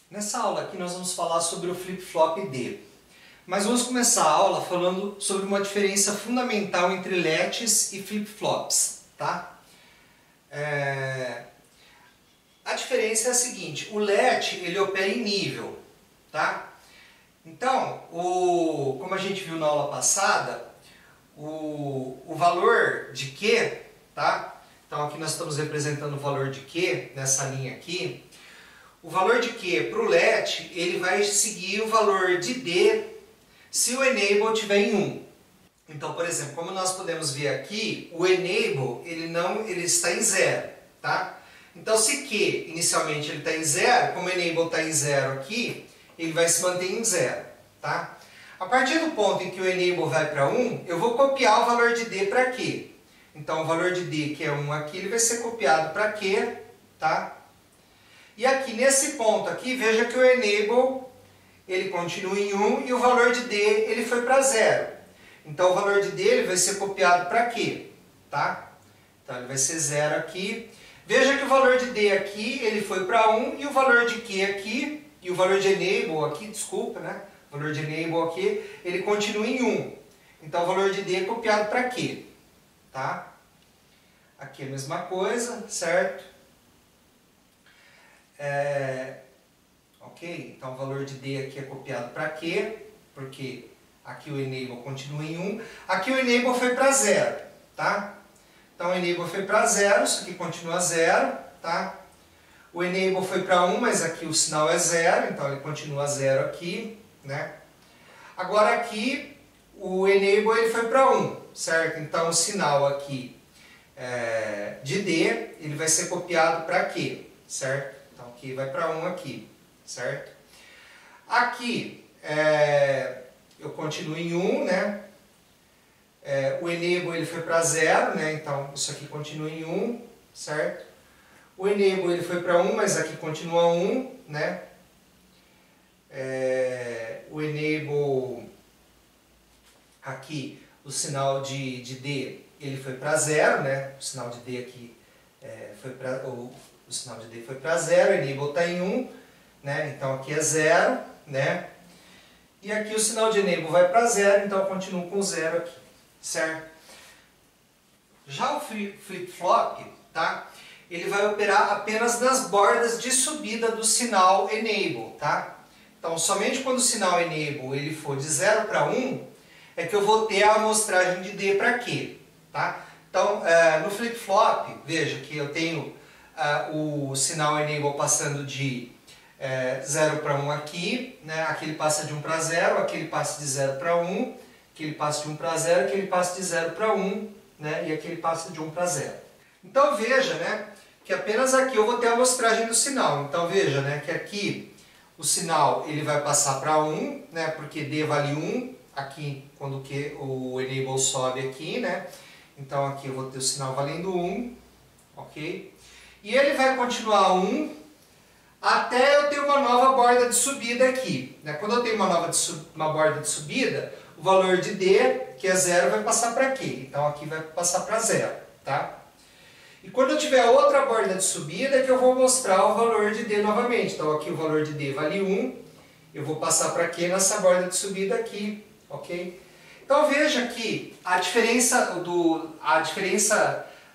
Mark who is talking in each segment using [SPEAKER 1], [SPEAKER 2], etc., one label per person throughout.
[SPEAKER 1] Nessa aula aqui nós vamos falar sobre o flip-flop D. Mas vamos começar a aula falando sobre uma diferença fundamental entre latches e flip-flops, tá? A diferença é a seguinte: o latch ele opera em nível, tá? Então, como a gente viu na aula passada, o valor de Q, tá? Então aqui nós estamos representando o valor de Q nessa linha aqui. O valor de Q para o latch, ele vai seguir o valor de D se o enable estiver em 1. Então, por exemplo, como nós podemos ver aqui, o enable ele está em 0, tá? Então, se Q inicialmente ele está em 0, como o enable está em 0 aqui, ele vai se manter em 0, tá? A partir do ponto em que o enable vai para 1, eu vou copiar o valor de D para Q. Então, o valor de D, que é 1 aqui, ele vai ser copiado para Q, tá? E aqui, nesse ponto aqui, veja que o enable, ele continua em 1 e o valor de D, ele foi para 0. Então, o valor de D ele vai ser copiado para Q, tá? Então, ele vai ser 0 aqui. Veja que o valor de D aqui, ele foi para 1 e o valor de Q aqui, e o valor de enable aqui, desculpa, né? O valor de enable aqui, ele continua em 1. Então, o valor de D é copiado para Q, tá? Aqui a mesma coisa, certo? Ok, então o valor de D aqui é copiado para Q, porque aqui o enable continua em 1. Aqui o enable foi para 0, tá? Então o enable foi para 0, isso aqui continua 0, tá? O enable foi para 1, mas aqui o sinal é 0, então ele continua 0 aqui, né? Agora aqui o enable ele foi para 1, certo? Então o sinal aqui de D, ele vai ser copiado para Q, certo? Então aqui vai para 1 aqui, certo? Aqui eu continuo em 1, né? O enable ele foi para 0, né? Então isso aqui continua em 1, certo? O enable ele foi para 1, mas aqui continua 1, né? O enable aqui, o sinal de D ele foi para 0, né? O sinal de D aqui foi para o sinal de D foi para 0, o enable está em 1, né? Então aqui é 0, né? E aqui o sinal de enable vai para 0, então eu continuo com 0 aqui, certo? Já o flip-flop, tá? Ele vai operar apenas nas bordas de subida do sinal enable, tá? Então somente quando o sinal enable ele for de 0 para 1, é que eu vou ter a amostragem de D para Q, tá? Então no flip-flop, veja que eu tenho o sinal enable passando de 0 para 1 aqui, né? Aqui ele passa de 1 para 0, aqui ele passa de 0 para 1, aqui ele passa de 1 para 0, aqui ele passa de 0 para 1, né? E aqui ele passa de 1 para 0. Então veja, né, que apenas aqui eu vou ter a amostragem do sinal. Então veja, né, que aqui o sinal ele vai passar para 1, né, porque D vale 1, aqui quando o enable sobe aqui, né? Então aqui eu vou ter o sinal valendo 1, ok? E ele vai continuar 1 até eu ter uma nova borda de subida aqui, né? Quando eu tenho uma borda de subida, o valor de D, que é 0, vai passar para aqui. Então aqui vai passar para 0, tá? E quando eu tiver outra borda de subida, é que eu vou mostrar o valor de D novamente. Então aqui o valor de D vale 1, eu vou passar para aqui nessa borda de subida aqui, ok? Então veja que a diferença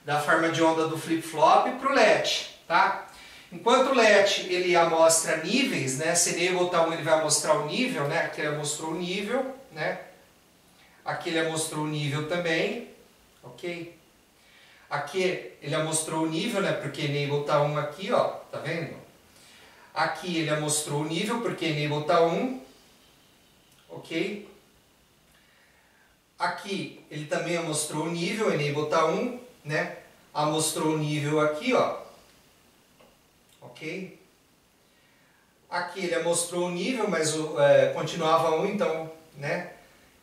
[SPEAKER 1] da forma de onda do flip-flop para o latch, tá? Enquanto o latch ele amostra níveis, né? Se enable está 1, ele vai mostrar o nível, né? Aqui ele mostrou o nível, né? Aqui ele mostrou o nível também, ok? Aqui ele mostrou o nível, né? Porque enable está 1 aqui, ó, tá vendo? Aqui ele mostrou o nível porque enable está 1, ok? Aqui ele também mostrou o nível, enable está 1, né? Mostrou o nível aqui, ó, ok? Aqui ele mostrou o nível, mas continuava 1, então, né?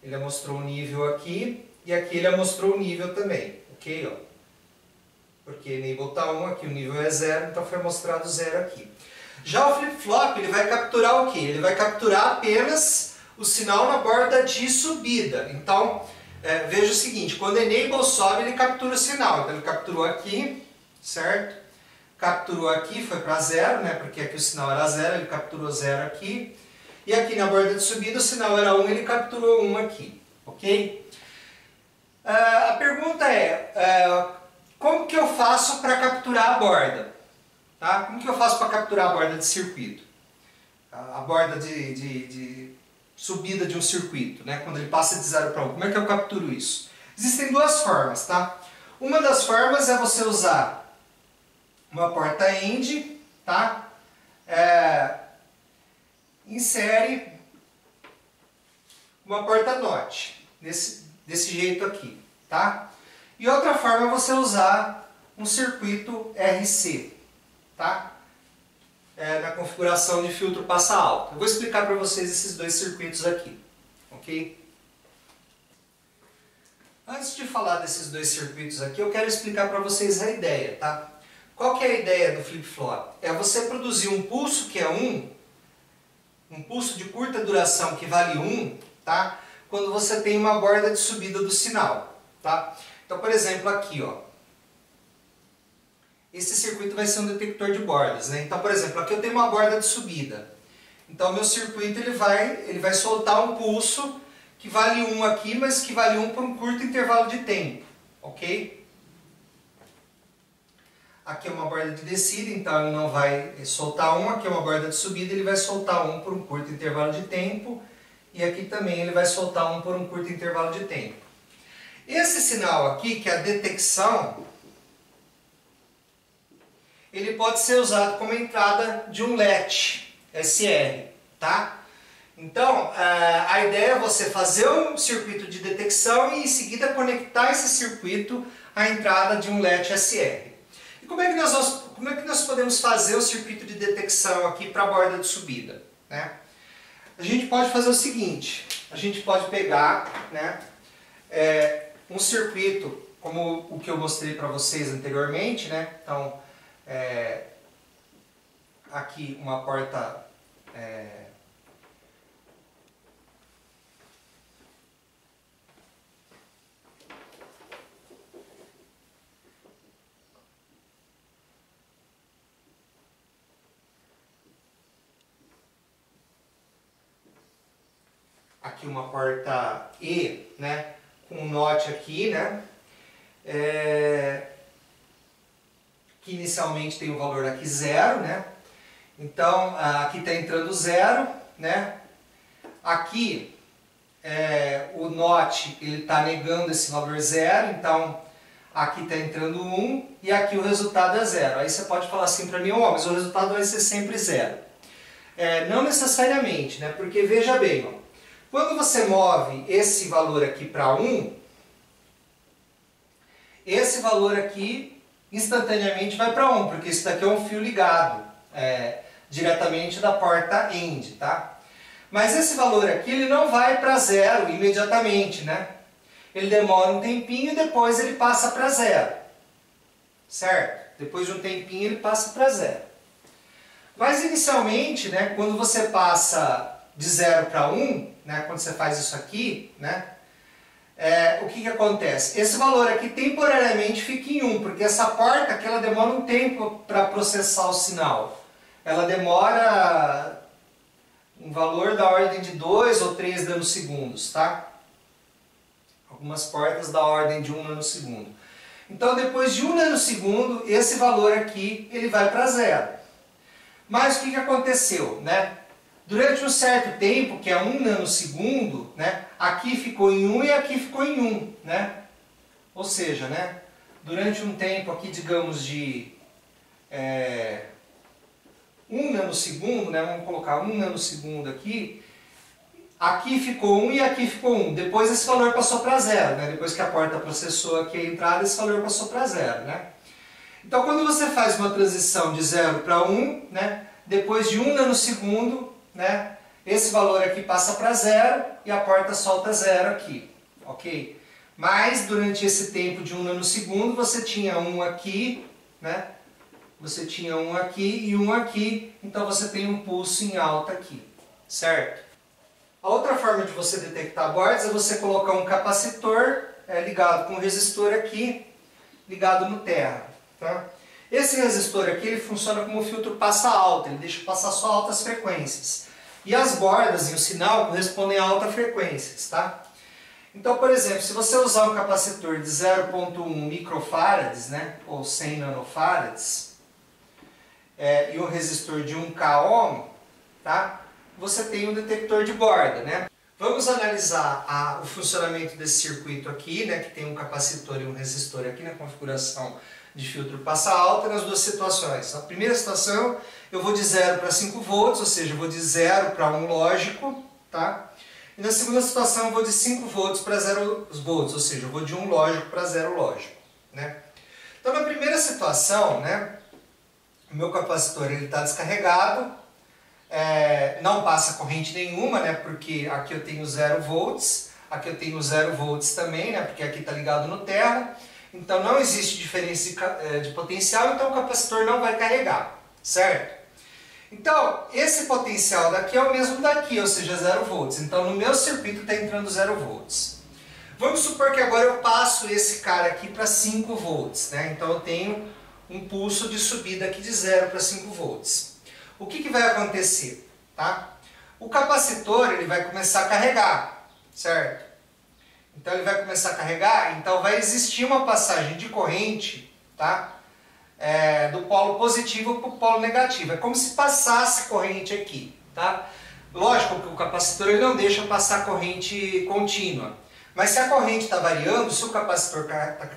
[SPEAKER 1] Ele mostrou o nível aqui e aqui ele mostrou o nível também, ok? Ó. Porque enable está 1, aqui o nível é 0, então foi mostrado 0 aqui. Já o flip-flop ele vai capturar o quê? Ele vai capturar apenas o sinal na borda de subida. Então, veja o seguinte, quando o enable sobe, ele captura o sinal. Então, ele capturou aqui, certo? capturou aqui, foi para zero, né? Porque aqui o sinal era zero, ele capturou zero aqui. E aqui na borda de subida o sinal era 1, ele capturou 1 aqui, ok? A pergunta é, como que eu faço para capturar a borda? Tá? Como que eu faço para capturar a borda de circuito? A borda de subida de um circuito, né? Quando ele passa de 0 para 1. Como é que eu capturo isso? Existem duas formas, tá? Uma das formas é você usar uma porta AND, tá? Insere uma porta NOT, desse jeito aqui, tá? E outra forma é você usar um circuito RC, tá? Na configuração de filtro passa alto. Eu vou explicar para vocês esses dois circuitos aqui, ok? Antes de falar desses dois circuitos aqui, eu quero explicar para vocês a ideia, tá? Qual que é a ideia do flip-flop? É você produzir um pulso que é 1, um pulso de curta duração que vale 1, tá? Quando você tem uma borda de subida do sinal, tá? Então, por exemplo, aqui, ó. Esse circuito vai ser um detector de bordas, né? Então, por exemplo, aqui eu tenho uma borda de subida. Então, meu circuito ele vai soltar um pulso que vale 1 aqui, mas que vale 1 por um curto intervalo de tempo, ok? Aqui é uma borda de descida, então ele não vai soltar 1. Aqui é uma borda de subida, ele vai soltar 1 por um curto intervalo de tempo. E aqui também ele vai soltar 1 por um curto intervalo de tempo. Esse sinal aqui, que é a detecção, ele pode ser usado como entrada de um latch SR, tá? Então, a ideia é você fazer um circuito de detecção e em seguida conectar esse circuito à entrada de um latch SR. E como é que nós podemos fazer o circuito de detecção aqui para a borda de subida, né? A gente pode fazer o seguinte, a gente pode pegar, né, um circuito como o que eu mostrei para vocês anteriormente, né? Então, aqui uma porta aqui uma porta E, né, com um NOT aqui, né, que inicialmente tem o valor aqui 0, né, então aqui está entrando 0, né, aqui o NOT ele está negando esse valor 0, então aqui está entrando 1 e aqui o resultado é 0. Aí você pode falar assim para mim, mas o resultado vai ser sempre 0. Não necessariamente, né, porque veja bem, ó, quando você move esse valor aqui para 1, esse valor aqui instantaneamente vai para 1, porque isso daqui é um fio ligado diretamente da porta AND, tá? Mas esse valor aqui ele não vai para 0 imediatamente, né? Ele demora um tempinho e depois ele passa para 0, certo? Depois de um tempinho ele passa para 0. Mas inicialmente, né, quando você passa de 0 para 1, né, quando você faz isso aqui, né, o que acontece? Esse valor aqui temporariamente fica em 1, porque essa porta aqui ela demora um tempo para processar o sinal. Ela demora um valor da ordem de 2 ou 3 nanosegundos, tá? Algumas portas da ordem de 1 nanosegundo. Então depois de 1 nanosegundo, esse valor aqui ele vai para 0. Mas o que aconteceu, né? Durante um certo tempo, que é 1 nanosegundo, né, aqui ficou em 1 e aqui ficou em 1, né? Ou seja, né, durante um tempo aqui, digamos, de 1 nanosegundo, né, vamos colocar 1 nanosegundo aqui, aqui ficou 1 e aqui ficou 1. Depois esse valor passou para 0, né? Depois que a porta processou aqui a entrada, esse valor passou para 0, né? Então quando você faz uma transição de 0 para 1, né, depois de 1 nanosegundo, né, esse valor aqui passa para 0 e a porta solta 0 aqui, ok? Mas durante esse tempo de 1 nanosegundo você tinha 1 aqui, né? Você tinha 1 aqui e 1 aqui, então você tem um pulso em alta aqui, certo? A outra forma de você detectar bordas é você colocar um capacitor ligado com um resistor aqui, ligado no terra, tá? Esse resistor aqui ele funciona como filtro passa alta, ele deixa passar só altas frequências. E as bordas e o sinal correspondem a altas frequências, tá? Então, por exemplo, se você usar um capacitor de 0,1 microfarads, né, ou 100 nanofarads, e um resistor de 1K ohm, tá? Você tem um detector de borda, né? Vamos analisar o funcionamento desse circuito aqui, né, que tem um capacitor e um resistor aqui na configuração de filtro passa alta nas duas situações. Na primeira situação, eu vou de 0 para 5 volts, ou seja, eu vou de 0 para 1 lógico, tá? E na segunda situação, eu vou de 5 volts para 0 volts, ou seja, eu vou de 1 lógico para 0 lógico, né? Então, na primeira situação, né, o meu capacitor está descarregado, não passa corrente nenhuma, né, porque aqui eu tenho 0 volts, aqui eu tenho 0 volts também, né, porque aqui está ligado no terra. Então não existe diferença de potencial, então o capacitor não vai carregar, certo? Então esse potencial daqui é o mesmo daqui, ou seja, 0 volts. Então no meu circuito está entrando 0 volts. Vamos supor que agora eu passo esse cara aqui para 5 volts, né? Então eu tenho um pulso de subida aqui de 0 para 5 volts. O que vai acontecer? Tá? O capacitor ele vai começar a carregar, certo? Então ele vai começar a carregar, então vai existir uma passagem de corrente, tá? Do polo positivo para o polo negativo. É como se passasse corrente aqui, tá? Lógico que o capacitor ele não deixa passar corrente contínua. Mas se a corrente está variando, se o capacitor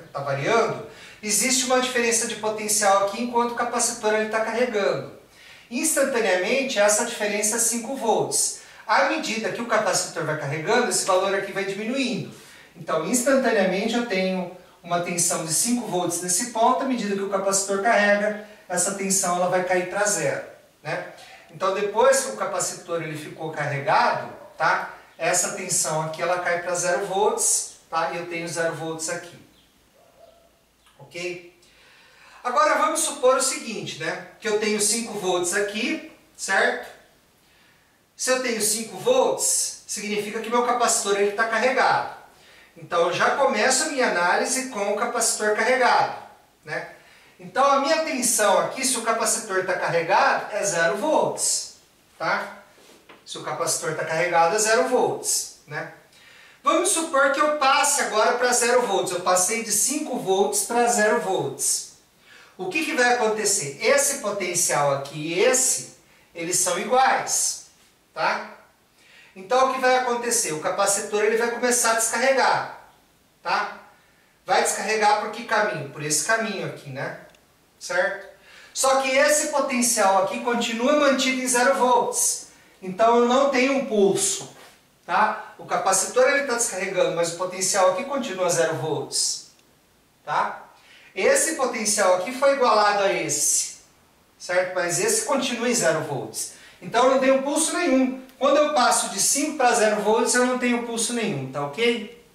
[SPEAKER 1] está variando, existe uma diferença de potencial aqui enquanto o capacitor está carregando. Instantaneamente essa diferença é 5 volts. À medida que o capacitor vai carregando, esse valor aqui vai diminuindo. Então, instantaneamente eu tenho uma tensão de 5 volts nesse ponto, à medida que o capacitor carrega, essa tensão ela vai cair para 0, né? Então, depois que o capacitor ele ficou carregado, tá? Essa tensão aqui ela cai para 0 volts, tá? E eu tenho 0 volts aqui. Ok? Agora vamos supor o seguinte, né? Que eu tenho 5 volts aqui, certo? Se eu tenho 5 volts, significa que meu capacitor está carregado. Então eu já começo a minha análise com o capacitor carregado, né? Então a minha tensão aqui, se o capacitor está carregado, é 0 volts, tá? Se o capacitor está carregado é 0 volts, né? Vamos supor que eu passe agora para 0 volts. Eu passei de 5 volts para 0 volts. O que vai acontecer? Esse potencial aqui e esse, eles são iguais, tá? Então o que vai acontecer? O capacitor ele vai começar a descarregar, tá? Vai descarregar por que caminho? Por esse caminho aqui, né? Certo? Só que esse potencial aqui continua mantido em 0 volts. Então eu não tenho um pulso, tá? O capacitor ele está descarregando, mas o potencial aqui continua 0 volts, tá? Esse potencial aqui foi igualado a esse, certo? Mas esse continua em 0 volts. Então eu não tenho pulso nenhum. Quando eu passo de 5 para 0 volts, eu não tenho pulso nenhum, tá ok?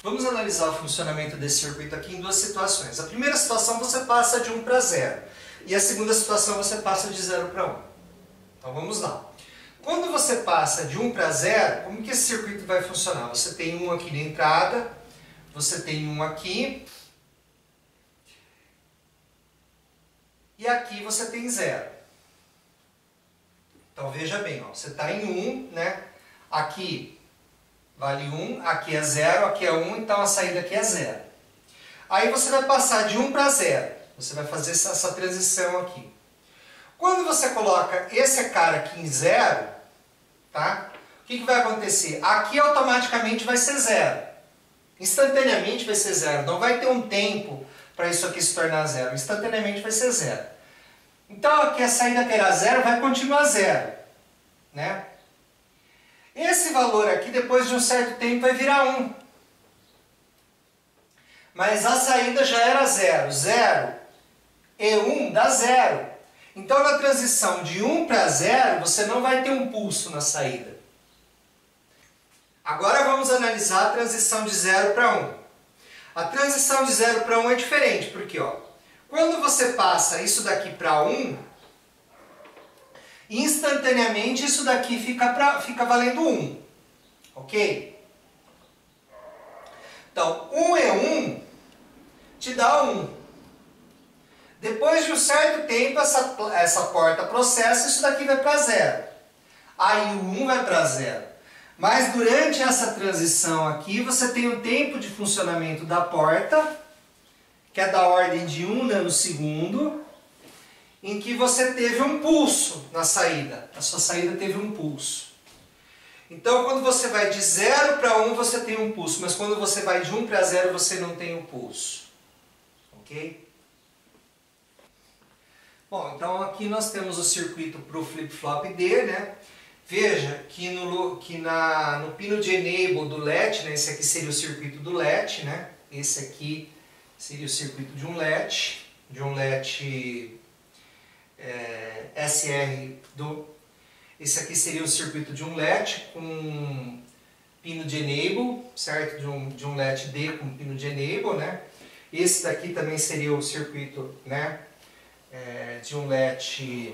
[SPEAKER 1] Vamos analisar o funcionamento desse circuito aqui em duas situações. A primeira situação você passa de 1 para 0. E a segunda situação você passa de 0 para 1. Então vamos lá. Quando você passa de 1 para 0, como que esse circuito vai funcionar? Você tem um aqui na entrada, você tem um aqui, e aqui você tem 0. Então veja bem, ó, você está em 1, né? Aqui vale 1, aqui é 0, aqui é 1, então a saída aqui é 0. Aí você vai passar de 1 para 0, você vai fazer essa transição aqui. Quando você coloca esse cara aqui em 0, tá? O que vai acontecer? Aqui automaticamente vai ser 0. Instantaneamente vai ser 0, não vai ter um tempo para isso aqui se tornar 0, instantaneamente vai ser 0. Então aqui a saída que era 0 vai continuar 0, né? Esse valor aqui depois de um certo tempo vai virar 1. Mas a saída já era 0, 0 e 1 dá 0. Então na transição de 1 para 0 você não vai ter um pulso na saída. Agora vamos analisar a transição de 0 para 1. A transição de 0 para 1 é diferente, porque ó, quando você passa isso daqui para 1, instantaneamente isso daqui fica valendo 1. Ok? Então, 1 e 1 te dá 1. Depois de um certo tempo, essa porta processa, isso daqui vai para 0. Aí o 1 vai para 0. Mas durante essa transição aqui, você tem um tempo de funcionamento da porta, que é da ordem de 1 nanosegundo, em que você teve um pulso na saída. A sua saída teve um pulso. Então, quando você vai de 0 para 1, você tem um pulso, mas quando você vai de 1 para 0, você não tem um pulso. Ok? Bom, então aqui nós temos o circuito para o flip-flop D, né? Veja que no pino de enable do latch, né? Esse aqui seria o circuito do latch, né? Esse aqui seria o circuito de um latch SR esse aqui seria o circuito de um latch com pino de enable, certo? De um latch D com pino de enable, né? Esse daqui também seria o circuito, né? De um latch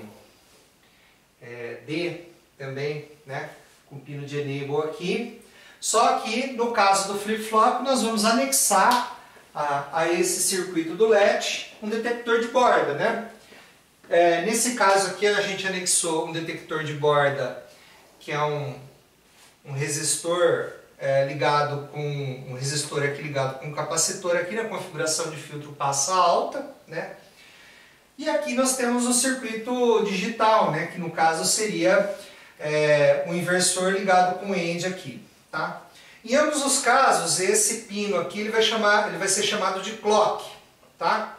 [SPEAKER 1] D também, né? Com pino de enable aqui. Só que no caso do flip-flop nós vamos anexar a esse circuito do latch um detector de borda, né? Nesse caso aqui a gente anexou um detector de borda que é um resistor ligado com um resistor aqui ligado com um capacitor aqui na configuração de filtro passa alta, né? E aqui nós temos o circuito digital, né? Que no caso seria um inversor ligado com end aqui, tá? Em ambos os casos esse pino aqui ele vai ser chamado de clock, tá?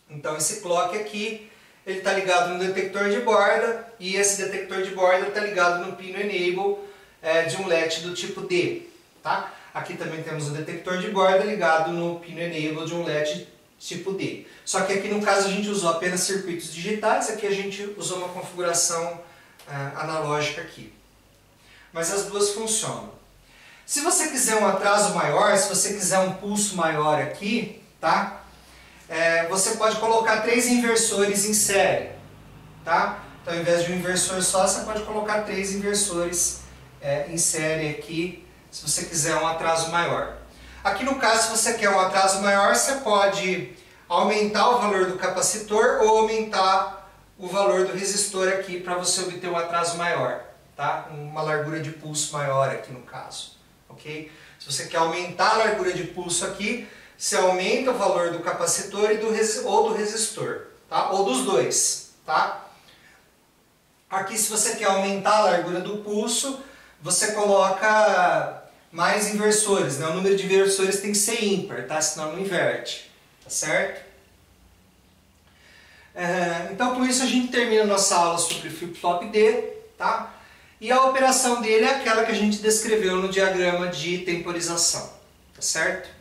[SPEAKER 1] Então esse clock aqui ele está ligado no detector de borda e esse detector de borda está ligado no pino enable de um latch do tipo D. Tá? Aqui também temos o detector de borda ligado no pino enable de um latch tipo D. Só que aqui no caso a gente usou apenas circuitos digitais, aqui a gente usou uma configuração analógica aqui. Mas as duas funcionam. Se você quiser um atraso maior, se você quiser um pulso maior aqui, tá? Você pode colocar 3 inversores em série, tá? Então, ao invés de um inversor só, você pode colocar 3 inversores em série aqui, se você quiser um atraso maior. Aqui no caso, se você quer um atraso maior, você pode aumentar o valor do capacitor ou aumentar o valor do resistor aqui para você obter um atraso maior, tá? Uma largura de pulso maior aqui no caso, ok? Se você quer aumentar a largura de pulso aqui, você aumenta o valor do capacitor ou do resistor, tá? Ou dos dois, tá? Aqui, se você quer aumentar a largura do pulso, você coloca mais inversores, né? O número de inversores tem que ser ímpar, tá? Senão não inverte, tá certo? Então, com isso a gente termina a nossa aula sobre flip-flop D, tá? E a operação dele é aquela que a gente descreveu no diagrama de temporização, tá certo?